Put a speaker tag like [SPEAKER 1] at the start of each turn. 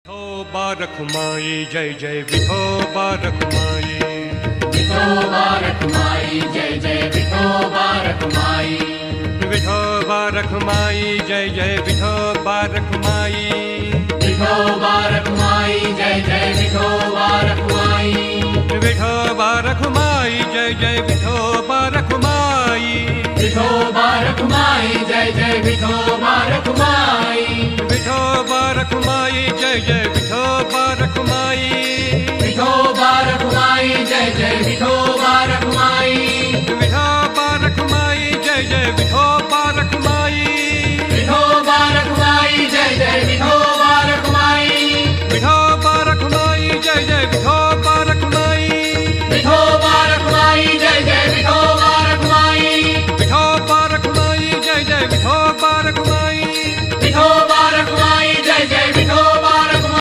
[SPEAKER 1] Vithoba Rakhumai Jai Jai Vithoba Rakhumai.
[SPEAKER 2] Vithoba Rakhumai Jai Jai Vithoba Rakhumai.
[SPEAKER 1] Vithoba Rakhumai Jai Jai Vithoba Rakhumai.
[SPEAKER 2] Vithoba Rakhumai Jai Jai Vithoba Rakhumai.
[SPEAKER 1] Vithoba Rakhumai Jai Jai Vithoba Rakhumai.
[SPEAKER 2] Vithoba Rakhumai Jai Jai Vithoba Rakhumai.
[SPEAKER 1] Vithoba Rakhumai Jai Jai Vithoba Rakhumai.